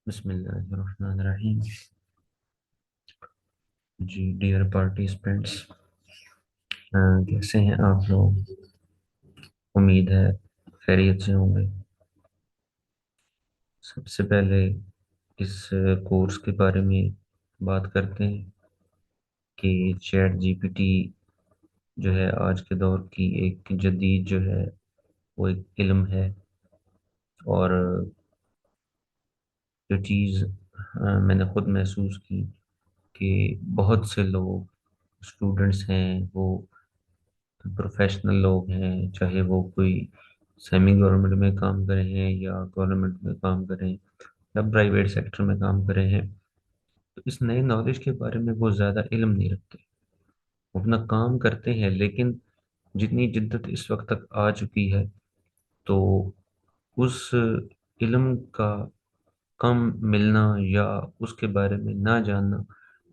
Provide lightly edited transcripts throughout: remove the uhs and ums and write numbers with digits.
बिस्मिल्लाहिर्रहमानिर्रहीम। जी dear participants, कैसे हैं आप लोग? उम्मीद है खैरियत से होंगे। सबसे पहले इस कोर्स के बारे में बात करते हैं कि चैट जीपीटी जो है आज के दौर की एक जदीद जो है वो एक इल्म है। और जो चीज़ मैंने खुद महसूस की कि बहुत से लोग स्टूडेंट्स हैं, वो प्रोफेशनल लोग हैं, चाहे वो कोई सेमी गवर्नमेंट में काम कर रहे हैं या गवर्नमेंट में काम कर रहे हैं या प्राइवेट सेक्टर में काम कर रहे हैं, तो इस नए नॉलेज के बारे में वो ज़्यादा इल्म नहीं रखते। वो अपना काम करते हैं, लेकिन जितनी जिद्दत इस वक्त तक आ चुकी है, तो उस इल्म का कम मिलना या उसके बारे में ना जानना,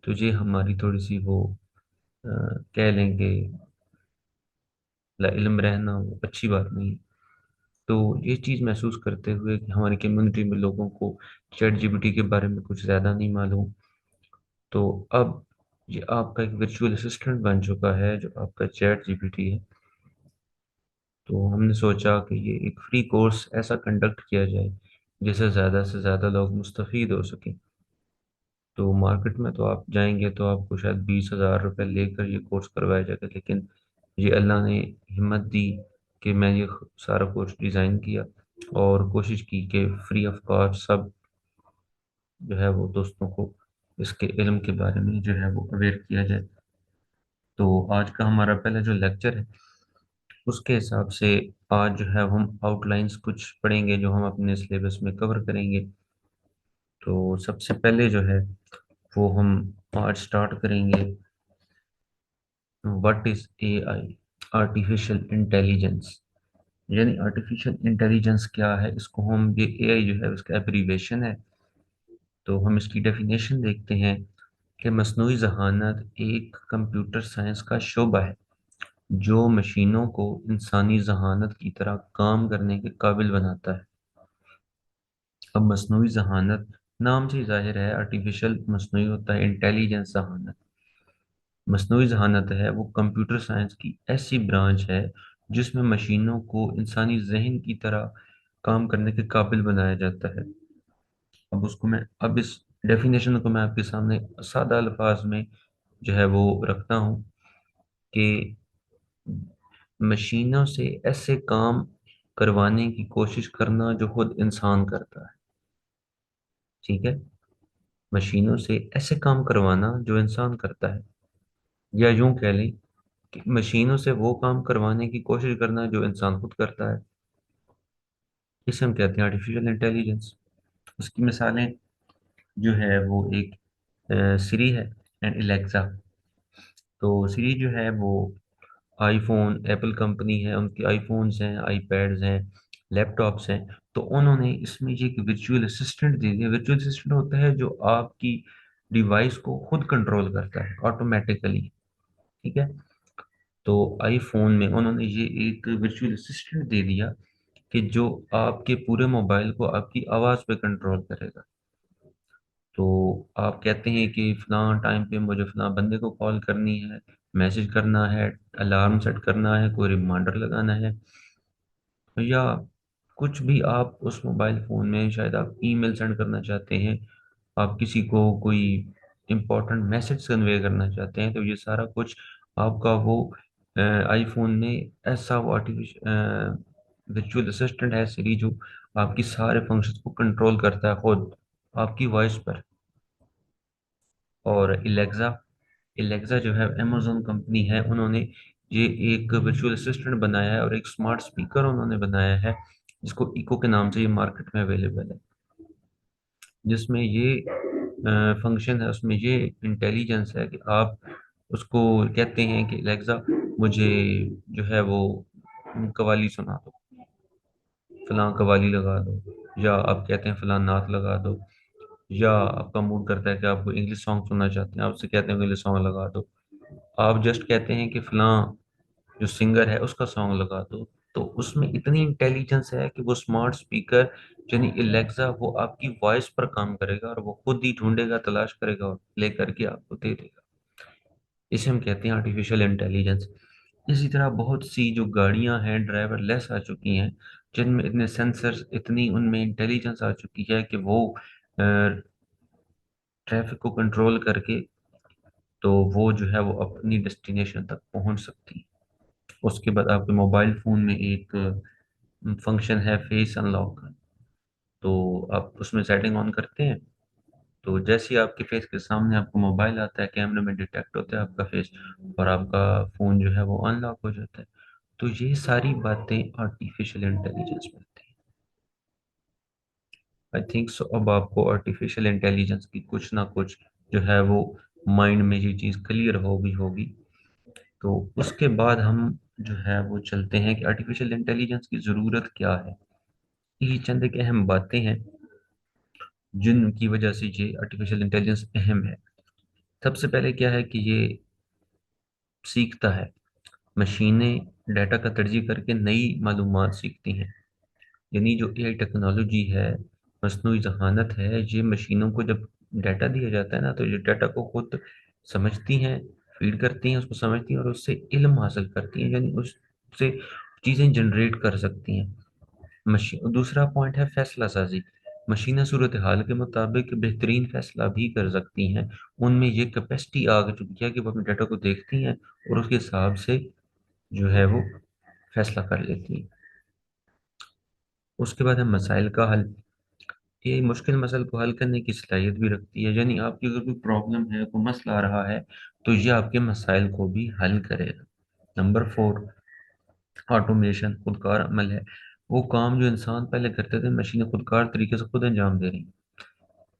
तो ये हमारी थोड़ी सी वो कह लेंगे ला इल्म रहना वो अच्छी बात नहीं है। तो ये चीज़ महसूस करते हुए कि हमारी कम्युनिटी में लोगों को चैट जीपीटी के बारे में कुछ ज़्यादा नहीं मालूम, तो अब ये आपका एक वर्चुअल असिस्टेंट बन चुका है जो आपका चैट जीपीटी है। तो हमने सोचा कि ये एक फ्री कोर्स ऐसा कंडक्ट किया जाए जिससे ज़्यादा से ज़्यादा लोग मुस्तफ़ीद हो सकें। तो मार्केट में तो आप जाएंगे तो आपको शायद 20,000 रुपये लेकर ये कोर्स करवाया जाएगा, लेकिन ये अल्लाह ने हिम्मत दी कि मैं ये सारा कोर्स डिज़ाइन किया और कोशिश की कि फ्री ऑफ कॉस्ट सब जो है वो दोस्तों को इसके इल्म के बारे में जो है वो अवेयर किया जाए। तो आज का हमारा पहला जो लेक्चर है उसके हिसाब से आज जो है हम आउटलाइंस कुछ पढ़ेंगे जो हम अपने सिलेबस में कवर करेंगे। तो सबसे पहले जो है वो हम आज स्टार्ट करेंगे, what is AI, artificial intelligence. यानी आर्टिफिशियल इंटेलिजेंस क्या है, इसको हम ये एआई जो है उसका एब्रीवेशन है। तो हम इसकी डेफिनेशन देखते हैं कि मसनूई जहानत एक कंप्यूटर साइंस का शोबा है जो मशीनों को इंसानी जहानत की तरह काम करने के काबिल बनाता है। अब मसनूई जहानत नाम से ही जाहिर है, आर्टिफिशियल मसनूई होता है, इंटेलिजेंस जहानत। मसनूई जहानत है वो कंप्यूटर साइंस की ऐसी ब्रांच है जिसमें मशीनों को इंसानी जहन की तरह काम करने के काबिल बनाया जाता है। अब इस डेफिनेशन को मैं आपके सामने सादा अल्फाज में जो है वो रखता हूँ कि मशीनों से ऐसे काम करवाने की कोशिश करना जो खुद इंसान करता है। ठीक है, मशीनों से ऐसे काम करवाना जो इंसान करता है, या यूं कह लें कि मशीनों से वो काम करवाने की कोशिश करना जो इंसान खुद करता है, इसे हम कहते हैं आर्टिफिशियल इंटेलिजेंस। उसकी मिसालें जो है वो एक सिरी है एंड एलेक्सा। तो सिरी जो है वो आईफोन, एप्पल कंपनी है, उनके आईफोन्स हैं, आईपैड्स हैं, लैपटॉप्स हैं। तो उन्होंने इसमें ये एक वर्चुअल असिस्टेंट दे दिया। वर्चुअल असिस्टेंट होता है जो आपकी डिवाइस को खुद कंट्रोल करता है ऑटोमेटिकली। ठीक है, तो आईफोन में उन्होंने ये एक वर्चुअल असिस्टेंट दे दिया कि जो आपके पूरे मोबाइल को आपकी आवाज़ पे कंट्रोल करेगा। तो आप कहते हैं कि फलां टाइम पे मुझे फलां बंदे को कॉल करनी है, मैसेज करना है, अलार्म सेट करना है, कोई रिमाइंडर लगाना है, या कुछ भी आप उस मोबाइल फ़ोन में, शायद आप ईमेल सेंड करना चाहते हैं, आप किसी को कोई इम्पोर्टेंट मैसेज कन्वे करना चाहते हैं, तो ये सारा कुछ आपका वो आईफोन में ऐसा वो आर्टिफिशियल वर्चुअल असिस्टेंट है सिरी, जो आपकी सारे फंक्शंस को कंट्रोल करता है खुद आपकी वॉइस पर। और इलेक्सा, इलेक्सा जो है अमेजोन कंपनी है, उन्होंने ये एक वर्चुअल असिस्टेंट बनाया है और एक स्मार्ट स्पीकर उन्होंने बनाया है जिसको इको के नाम से ये मार्केट में अवेलेबल है, जिसमें ये फंक्शन है, उसमें ये इंटेलिजेंस है कि आप उसको कहते हैं कि एलेक्सा मुझे जो है वो कवाली सुना दो, फलां कवाली लगा दो, या आप कहते हैं फलां नात लगा दो, या आपका मूड करता है कि आपको इंग्लिश सॉन्ग सुनना चाहते हैं, आपसे कहते हैं इंग्लिश सॉन्ग लगा दो। आप जस्ट कहते हैं कि फलां जो सिंगर है उसका सॉन्ग लगा दो, तो उसमें इतनी इंटेलिजेंस है कि वो स्मार्ट स्पीकर यानी एलेक्सा वो आपकी वॉइस पर काम करेगा और वो खुद ही ढूंढेगा, तलाश करेगा और प्ले करके आपको दे देगा। इसे हम कहते हैं आर्टिफिशियल इंटेलिजेंस। इसी तरह बहुत सी जो गाड़ियां हैं ड्राइवर लेस आ चुकी हैं, जिनमें इतने सेंसर्स, इतनी उनमें इंटेलिजेंस आ चुकी है कि वो ट्रैफिक को कंट्रोल करके तो वो जो है वो अपनी डेस्टिनेशन तक पहुंच सकती है। उसके बाद आपके मोबाइल फोन में एक फंक्शन है फेस अनलॉक का। तो आप उसमें सेटिंग ऑन करते हैं, तो जैसे ही आपके फेस के सामने आपको मोबाइल आता है, कैमरे में डिटेक्ट होता है आपका फेस, और आपका फोन जो है वो अनलॉक हो जाता है। तो ये सारी बातें आर्टिफिशियल इंटेलिजेंस में आती हैं। आई थिंक सो अब आपको आर्टिफिशियल इंटेलिजेंस की कुछ ना कुछ जो है वो माइंड में ये चीज़ क्लियर होगी होगी। तो उसके बाद हम जो है वो चलते हैं कि आर्टिफिशियल इंटेलिजेंस की ज़रूरत क्या है। ये चंद एक अहम बातें हैं जिनकी वजह से ये आर्टिफिशियल इंटेलिजेंस अहम है। सबसे पहले क्या है कि ये सीखता है। मशीनें डाटा का तर्जीह करके नई मालूमात सीखती हैं। यानी जो एआई टेक्नोलॉजी है, मसनूई जहानत है, ये मशीनों को जब डाटा दिया जाता है ना, तो ये डाटा को खुद समझती हैं, फीड करती हैं, उसको समझती हैं और उससे इल्म हासिल करती हैं, यानी उससे चीज़ें जनरेट कर सकती हैं। मशीन दूसरा पॉइंट है फैसला साजी। मशीनें सूरत हाल के मुताबिक बेहतरीन फैसला भी कर सकती हैं। उनमें ये कैपेसिटी आ चुकी है कि वो अपने डाटा को देखती हैं और उसके हिसाब से जो है वो फैसला कर लेती हैं। उसके बाद है मसाइल का हल। ये मुश्किल मसल को हल करने की सलाहियत भी रखती है, यानी आपकी अगर कोई प्रॉब्लम है, कोई मसला आ रहा है, तो ये आपके मसाइल को भी हल करेगा। नंबर 4, ऑटोमेशन, खुदकार अमल है। वो काम जो इंसान पहले करते थे, मशीनें खुदकार तरीके से खुद अंजाम दे रही।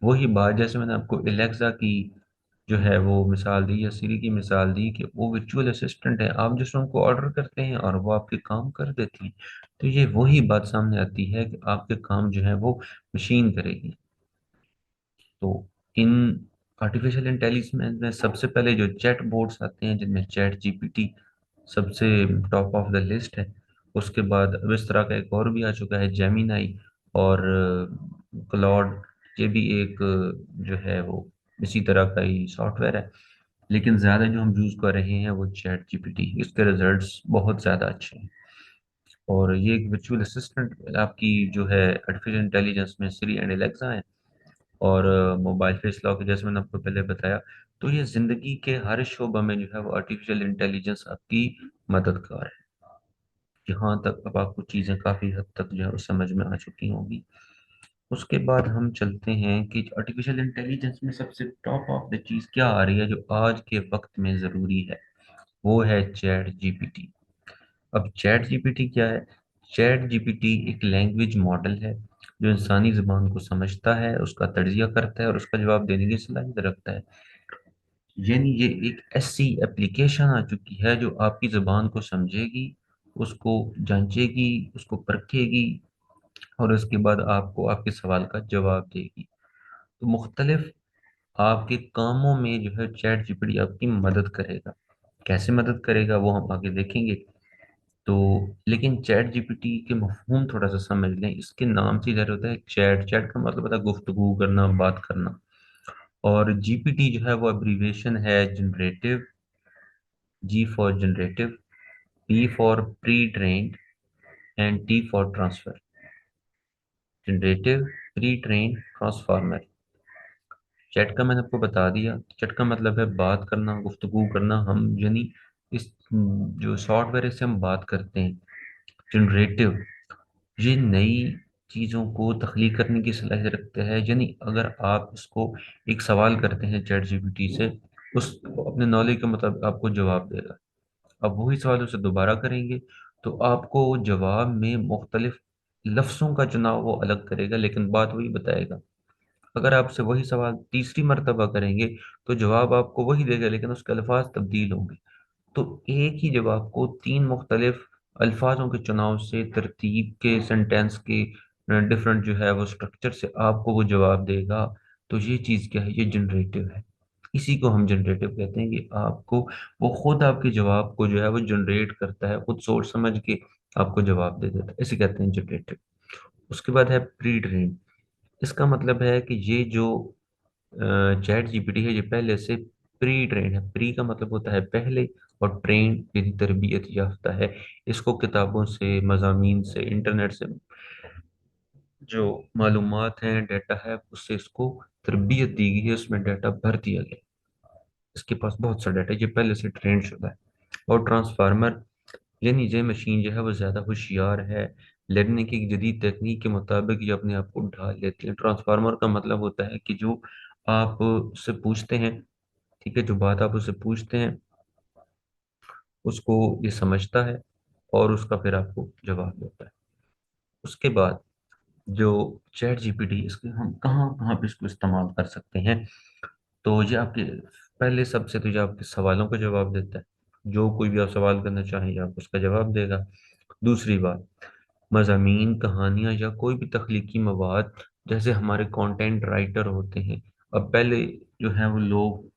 वही बात जैसे मैंने आपको एलेक्सा की जो है वो मिसाल दी, या सीरी की मिसाल दी, कि वो वर्चुअल असिस्टेंट है, आप जिसमें उनको ऑर्डर करते हैं और वो आपके काम कर देती है। तो ये वही बात सामने आती है कि आपके काम जो है वो मशीन करेगी। तो इन आर्टिफिशियल इंटेलिजेंस में सबसे पहले जो चैट बोट्स आते हैं, जिनमें चैट जीपीटी सबसे टॉप ऑफ द लिस्ट है। उसके बाद अब इस तरह का एक और भी आ चुका है, जेमिनाई और क्लॉड। ये भी एक जो है वो इसी तरह का ही सॉफ्टवेयर है, लेकिन ज़्यादा जो हम यूज़ कर रहे हैं वो चैट जीपीटी। इसके रिजल्ट्स बहुत ज़्यादा अच्छे हैं। और ये एक वर्चुअल असिस्टेंट आपकी जो है आर्टिफिशियल इंटेलिजेंस में सिरी एंड एलेक्सा है। और मोबाइल फेस लॉक जैसे मैंने आपको पहले बताया। तो ये जिंदगी के हर शोबा में जो है वो आर्टिफिशियल इंटेलिजेंस आपकी मददगार है। यहाँ तक अब आपको चीज़ें काफ़ी हद तक जो है वो समझ में आ चुकी होंगी। उसके बाद हम चलते हैं कि आर्टिफिशियल इंटेलिजेंस में सबसे टॉप ऑफ द चीज़ क्या आ रही है जो आज के वक्त में ज़रूरी है, वो है चैट जीपीटी। अब चैट जीपीटी क्या है? चैट जीपीटी एक लैंग्वेज मॉडल है जो इंसानी जुबान को समझता है, उसका तर्जिया करता है और उसका जवाब देने की सलाहियत रखता है। यानी ये एक ऐसी एप्लीकेशन आ चुकी है जो आपकी जुबान को समझेगी, उसको जांचेगी, उसको परखेगी और उसके बाद आपको आपके सवाल का जवाब देगी। तो मुख्तलिफ आपके कामों में जो है चैट जीपीटी आपकी मदद करेगा। कैसे मदद करेगा वो हम आगे देखेंगे। तो लेकिन चैट जीपीटी के मफहूम थोड़ा सा समझ लें। इसके नाम से इधर होता है चैट। चैट का मतलब होता है गुफ्तगू करना, बात करना। और जीपीटी जो है वो एब्रीविएशन है generative. G for generative, P for pre trained and T for transfer. Generative, pre train, transformer. Chat का मैंने आपको बता दिया। चैट का मतलब है बात करना, गुफ्तगू करना। हम यानी इस जो सॉफ्टवेयर से हम बात करते हैं। जनरेटिव, ये नई चीज़ों को तख्लीक करने की सलाहियत रखता है। यानी अगर आप इसको एक सवाल करते हैं चैट जीपीटी से, उस अपने नॉलेज के मुताबिक आपको जवाब देगा। अब वही सवाल उसे दोबारा करेंगे तो आपको जवाब में मुख्तलिफ लफ्ज़ों का चुनाव वो अलग करेगा, लेकिन बात वही बताएगा। अगर आपसे वही सवाल तीसरी मर्तबा करेंगे तो जवाब आपको वही देगा, लेकिन उसके अल्फाज तब्दील होंगे। तो एक ही जवाब को तीन मुख्तलिफ अल्फाजों के चुनाव से, तरतीब के, सेंटेंस के डिफरेंट जो है वो स्ट्रक्चर से आपको वो जवाब देगा। तो ये चीज़ क्या है? ये जनरेटिव है। इसी को हम जनरेटिव कहते हैं कि आपको वो खुद आपके जवाब को जो है वो जनरेट करता है, खुद सोच समझ के आपको जवाब दे देता है, इसे कहते हैं जनरेटिव। उसके बाद है प्री ट्रेन। इसका मतलब है कि ये जो चैट जीपीटी है ये पहले से प्री ट्रेन है। प्री का मतलब होता है पहले, और ट्रेन यानी तरबियत याफ्ता है। इसको किताबों से, मजामीन से, इंटरनेट से जो मालूमात हैं, डाटा है, उससे इसको तरबियत दी गई है, उसमें डाटा भर दिया गया है। इसके पास बहुत सा डाटा है, ये पहले से ट्रेन शुदा है। और ट्रांसफार्मर यानी ये मशीन जो है वो ज़्यादा होशियार है। लर्निंग की जदीद तकनीक के मुताबिक ये अपने आप को ढाल लेती है। ट्रांसफार्मर का मतलब होता है कि जो आप उससे पूछते हैं, ठीक है, जो बात आप उससे पूछते हैं उसको ये समझता है, और उसका फिर आपको जवाब देता है। उसके बाद जो चैट जीपीटी, इसके हम कहाँ कहाँ पे इसको इस्तेमाल कर सकते हैं। तो ये आपके पहले सबसे तो ये आपके सवालों का जवाब देता है। जो कोई भी आप सवाल करना चाहें आप उसका जवाब देगा। दूसरी बात, मज़ामीन, कहानियाँ या कोई भी तख्लीकी मवाद, जैसे हमारे कंटेंट राइटर होते हैं। अब पहले जो है वो लोग,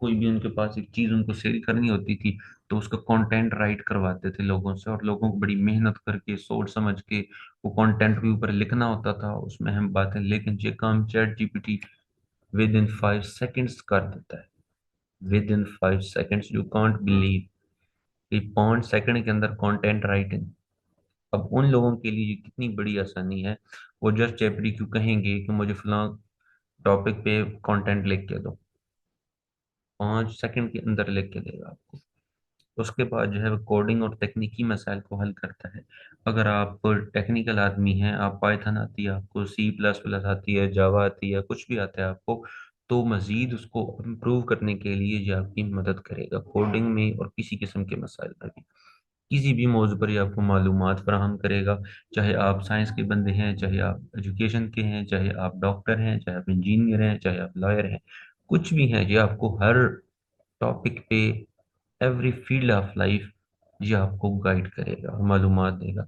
कोई भी उनके पास एक चीज़ उनको सेल करनी होती थी, तो उसका कंटेंट राइट करवाते थे लोगों से, और लोगों को बड़ी मेहनत करके सोच समझ के वो कंटेंट के ऊपर लिखना होता था, उसमें हम बातें। लेकिन ये काम chat GPT with in 5 seconds कर देता है। With in 5 seconds, you can't believe कि 5 सेकंड के अंदर कंटेंट राइटिंग। अब उन लोगों के लिए ये कितनी बड़ी आसानी है। वो जस्ट चैपड़ी क्यों कहेंगे कि मुझे फलां टॉपिक पे कंटेंट लिख के दो, 5 सेकंड के अंदर लिख के देगा आपको। उसके बाद जो है वो कोडिंग और तकनीकी मसाइल को हल करता है। अगर आप टेक्निकल आदमी हैं, आप पाइथन आती है आपको, सी प्लस प्लस आती है, जावा आती है, कुछ भी आता है आपको, तो मजीद उसको इम्प्रूव करने के लिए ये आपकी मदद करेगा कोडिंग में और किसी किस्म के मसाइल में भी। किसी भी मौजू पर ये आपको मालूमात फराहम करेगा। चाहे आप साइंस के बंदे हैं, चाहे आप एजुकेशन के हैं, चाहे आप डॉक्टर हैं, चाहे आप इंजीनियर हैं, चाहे आप लॉयर हैं, कुछ भी हैं, ये आपको हर टॉपिक पे, एवरी फील्ड ऑफ लाइफ, ये आपको गाइड करेगा और मालूमात देगा।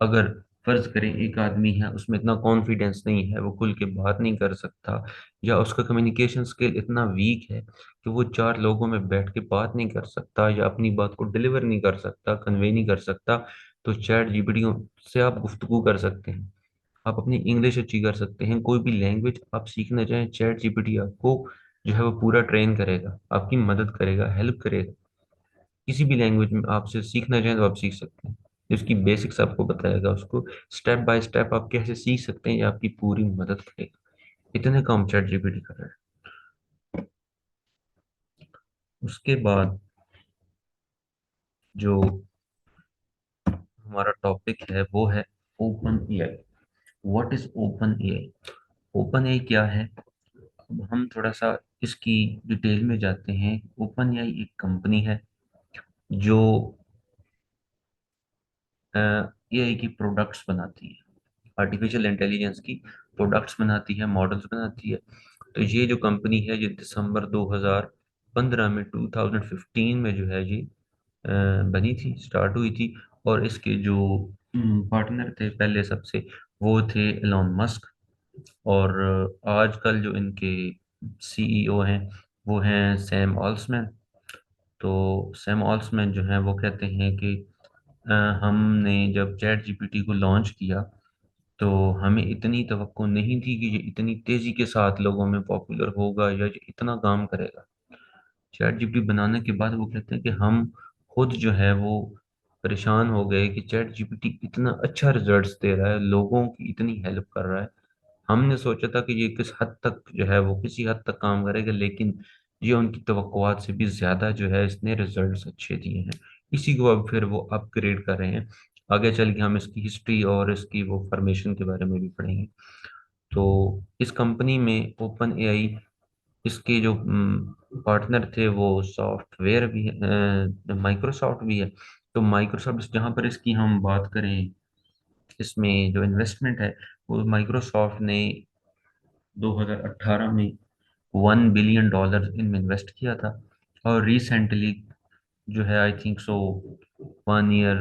अगर फर्ज करें एक आदमी है, उसमें इतना कॉन्फिडेंस नहीं है, वो खुल के बात नहीं कर सकता, या उसका कम्युनिकेशन स्किल इतना वीक है कि वो 4 लोगों में बैठ के बात नहीं कर सकता, या अपनी बात को डिलीवर नहीं कर सकता, कन्वे नहीं कर सकता, तो चैट जीपीटी से आप गुफ्तगू कर सकते हैं। आप अपनी इंग्लिश अच्छी कर सकते हैं। कोई भी लैंग्वेज आप सीखना चाहें, चैट जीपीटी आपको जो है वो पूरा ट्रेन करेगा, आपकी मदद करेगा, हेल्प करेगा। किसी भी लैंग्वेज में आपसे सीखना चाहें तो आप सीख सकते हैं। उसकी बेसिक्स आपको बताएगा, उसको स्टेप बाय स्टेप आप कैसे सीख सकते हैं, ये आपकी पूरी मदद करेगा। इतने काम चैट जीपीटी कर रहा है। उसके बाद जो हमारा टॉपिक है वो है open AI. What is open AI? Open AI क्या है? अब हम थोड़ा सा इसकी डिटेल में जाते हैं। ओपन एआई एक कंपनी है जो एआई की प्रोडक्ट्स बनाती है, आर्टिफिशियल इंटेलिजेंस की प्रोडक्ट्स बनाती है, मॉडल्स बनाती है। तो ये जो कंपनी है, ये दिसंबर 2015 में, 2015 में जो है ये बनी थी, स्टार्ट हुई थी। और इसके जो पार्टनर थे पहले सबसे, वो थे एलॉन मस्क। और आजकल जो इनके सीईओ हैं वो हैं सैम ऑल्समैन। तो सैम ऑल्समैन जो हैं वो कहते हैं कि अ, हमने जब चैट जीपीटी को लॉन्च किया तो हमें इतनी तवक्को नहीं थी कि ये इतनी तेजी के साथ लोगों में पॉपुलर होगा, या ये इतना काम करेगा। चैट जीपीटी बनाने के बाद वो कहते हैं कि हम खुद जो है वो परेशान हो गए कि चैट जीपीटी इतना अच्छा रिजल्ट्स दे रहा है, लोगों की इतनी हेल्प कर रहा है। हमने सोचा था कि ये किस हद तक जो है वो किसी हद तक काम करेगा, लेकिन ये उनकी तवक्कुआत से भी ज्यादा जो है इसने रिजल्ट्स अच्छे दिए हैं। इसी को अब फिर वो अपग्रेड कर रहे हैं। आगे चल के हम इसकी हिस्ट्री और इसकी वो फॉर्मेशन के बारे में भी पढ़ेंगे। तो इस कंपनी में ओपन एआई, इसके जो पार्टनर थे वो सॉफ्टवेयर भी है, माइक्रोसॉफ्ट भी है। तो माइक्रोसॉफ्ट, जहाँ पर इसकी हम बात करें, इसमें जो इन्वेस्टमेंट है वो माइक्रोसॉफ्ट ने 2018 में $1 बिलियन इनमें इन्वेस्ट किया था। और रिसेंटली जो है, I think so 1 year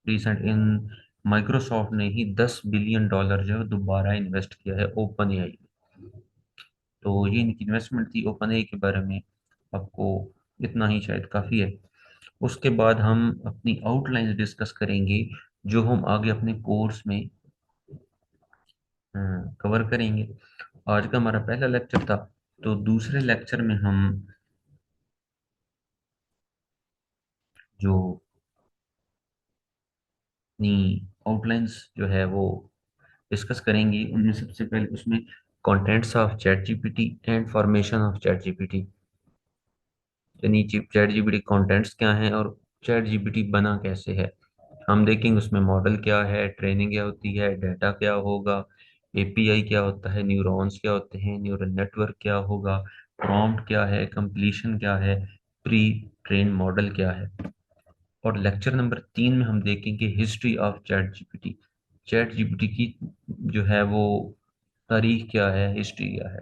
recent in, Microsoft ने ही $10 बिलियन जो है दोबारा इन्वेस्ट किया है ओपन एआई। तो ये इनकी इन्वेस्टमेंट थी ओपन एआई के बारे में। आपको इतना ही शायद काफ़ी है। उसके बाद हम अपनी आउटलाइन डिस्कस करेंगे, जो हम आगे अपने कोर्स में कवर करेंगे। आज का हमारा पहला लेक्चर था, तो दूसरे लेक्चर में हम जो अपनी आउटलाइंस जो है वो डिस्कस करेंगे। उनमें सबसे पहले उसमें contents of chat GPT and formation of chat GPT, यानी चैट जीपीटी कंटेंट्स क्या हैं और चैट जीपीटी बना कैसे है। हम देखेंगे उसमें मॉडल क्या है, ट्रेनिंग क्या होती है, डाटा क्या होगा, एपीआई क्या होता है, न्यूरॉन्स क्या होते हैं, न्यूरल नेटवर्क क्या होगा, प्रॉम्प्ट क्या है, कंप्लीशन क्या है, प्री ट्रेन मॉडल क्या है। और लेक्चर नंबर 3 में हम देखेंगे history of chat GPT. Chat GPT की जो है वो तारीख क्या है, हिस्ट्री क्या है।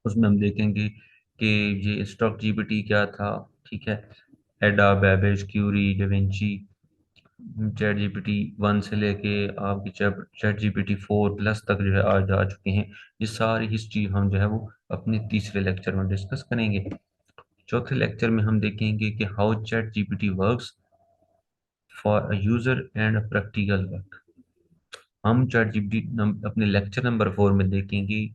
उसमें हम देखेंगे कि ये स्टॉक जीपीटी क्या था, ठीक है, एडा, Babbage, Curie, Da Vinci, chat GPT 1 से लेके आपकी चैट जीपीटी 4 प्लस तक जो है आज आ चुके हैं। ये सारी हिस्ट्री हम जो है वो अपने तीसरे लेक्चर में डिस्कस करेंगे। चौथे लेक्चर में हम देखेंगे कि how chat GPT works for a user and practical work. हम चैट जीपीटी अपने लेक्चर नंबर 4 में देखेंगे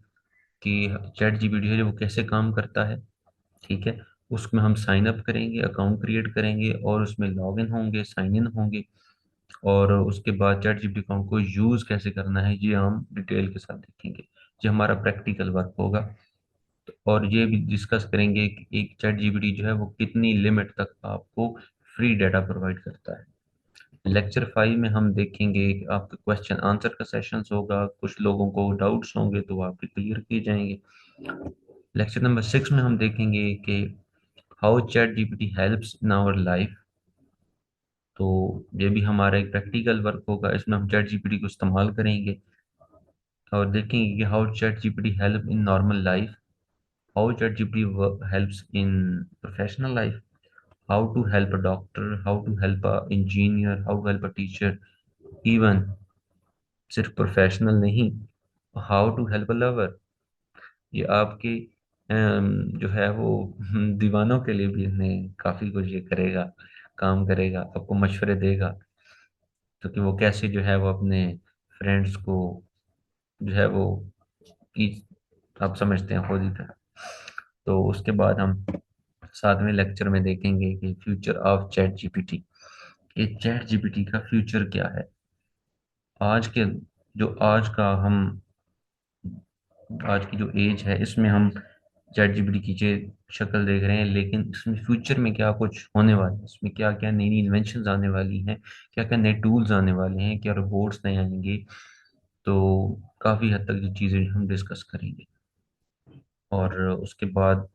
कि चैट जीपीटी है जो वो कैसे काम करता है, ठीक है। उसमें हम साइन अप करेंगे, अकाउंट क्रिएट करेंगे और उसमें लॉग इन होंगे, साइन इन होंगे। और उसके बाद चैट जीपीटी अकाउंट को यूज कैसे करना है ये हम डिटेल के साथ देखेंगे। ये हमारा प्रैक्टिकल वर्क होगा। और ये भी डिस्कस करेंगे कि एक चैट जीपीटी जो है वो कितनी लिमिट तक आपको फ्री डाटा प्रोवाइड करता है। लेक्चर 5 में हम देखेंगे कि आपका क्वेश्चन आंसर का सेशंस होगा, कुछ लोगों को डाउट्स होंगे तो वो आपके क्लियर किए जाएंगे। लेक्चर नंबर 6 में हम देखेंगे कि how chat GPT helps in our life. तो ये भी हमारा एक प्रैक्टिकल वर्क होगा, इसमें हम चैट जीपीटी को इस्तेमाल करेंगे और देखेंगे कि how chat GPT help in normal life, how chat GPT helps in professional life, how to help a doctor, how to help a engineer, how to help a teacher, even सिर्फ professional नहीं, how to help a lover. ये आपके जो है वो दीवानों के लिए भी इन्हें काफी कुछ ये करेगा, काम करेगा, आपको मशवरे देगा, तो कि वो कैसे जो है वो अपने फ्रेंड्स को जो है वो की आप समझते हैं खुद ही तरह। तो उसके बाद हम 7वें लेक्चर में देखेंगे कि फ्यूचर ऑफ चैट जीपीटी, ये चैट जीपीटी का फ्यूचर क्या है। आज के जो आज का हम आज की जो एज है इसमें हम चैट जीपीटी की शक्ल देख रहे हैं, लेकिन इसमें फ्यूचर में क्या कुछ होने वाला है, इसमें क्या क्या नई नई इन्वेंशन आने वाली हैं, क्या क्या नए टूल्स आने वाले हैं, क्या रोबोट्स नए आएंगे। तो काफ़ी हद तक ये चीज़ें हम डिस्कस करेंगे। और उसके बाद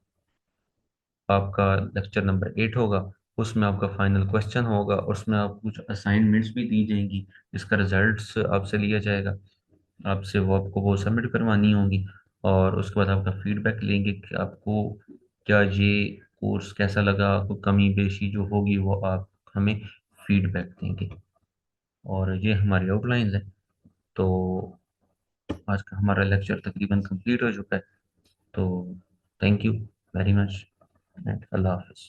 आपका लेक्चर नंबर 8 होगा, उसमें आपका फाइनल क्वेश्चन होगा, उसमें आपको कुछ असाइनमेंट्स भी दी जाएंगी, जिसका रिजल्ट्स आपसे लिया जाएगा, आपसे वो आपको वो सबमिट करवानी होंगी। और उसके बाद आपका फीडबैक लेंगे कि आपको क्या ये कोर्स कैसा लगा, आपको कमी बेशी जो होगी वो आप हमें फीडबैक देंगे। और ये हमारी आउटलाइन है। तो आज का हमारा लेक्चर तकरीबन कंप्लीट हो चुका है। तो thank you very much and अल्लाह हाफिज़।